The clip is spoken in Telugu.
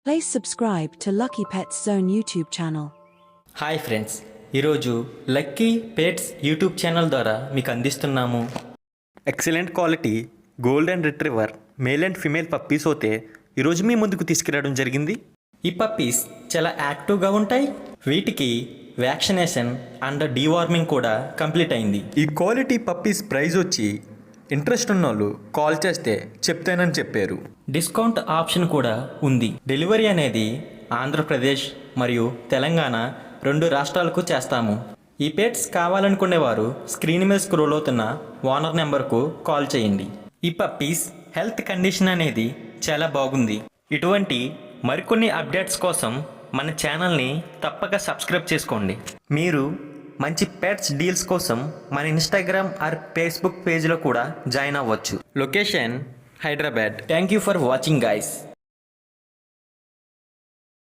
Please subscribe to Lucky Pets Zone YouTube channel. Hi friends, ఈరోజు లక్కీ పెట్స్ యూట్యూబ్ ఛానల్ ద్వారా మీకు అందిస్తున్నాము excellent quality golden retriever male and female puppies అయితే ఈరోజు మీ ముందుకు తీసుకురావడం జరిగింది. ఈ పప్పీస్ చాలా యాక్టివ్గా ఉంటాయి. వీటికి వ్యాక్సినేషన్ అండ్ డీవార్మింగ్ కూడా కంప్లీట్ అయింది. ఈ క్వాలిటీ పప్పీస్ ప్రైస్ వచ్చి ఇంట్రెస్ట్ ఉన్నోళ్ళు కాల్ చేస్తే చెప్తానని చెప్పారు. డిస్కౌంట్ ఆప్షన్ కూడా ఉంది. డెలివరీ అనేది ఆంధ్రప్రదేశ్ మరియు తెలంగాణ 2 రాష్ట్రాలకు చేస్తాము. ఈ పెట్స్ కావాలనుకునేవారు స్క్రీన్ మీద స్క్రోల్ అవుతున్న ఓనర్ నెంబర్కు కాల్ చేయండి. ఈ పప్పీస్ హెల్త్ కండిషన్ అనేది చాలా బాగుంది. ఇటువంటి మరికొన్ని అప్డేట్స్ కోసం మన ఛానల్ని తప్పక సబ్స్క్రైబ్ చేసుకోండి. మీరు మంచి పెట్స్ డీల్స్ కోసం మన ఇన్స్టాగ్రామ్ ఆర్ ఫేస్బుక్ పేజ్లో కూడా జాయిన్ అవ్వచ్చు. Location Hyderabad. Thank you for watching guys.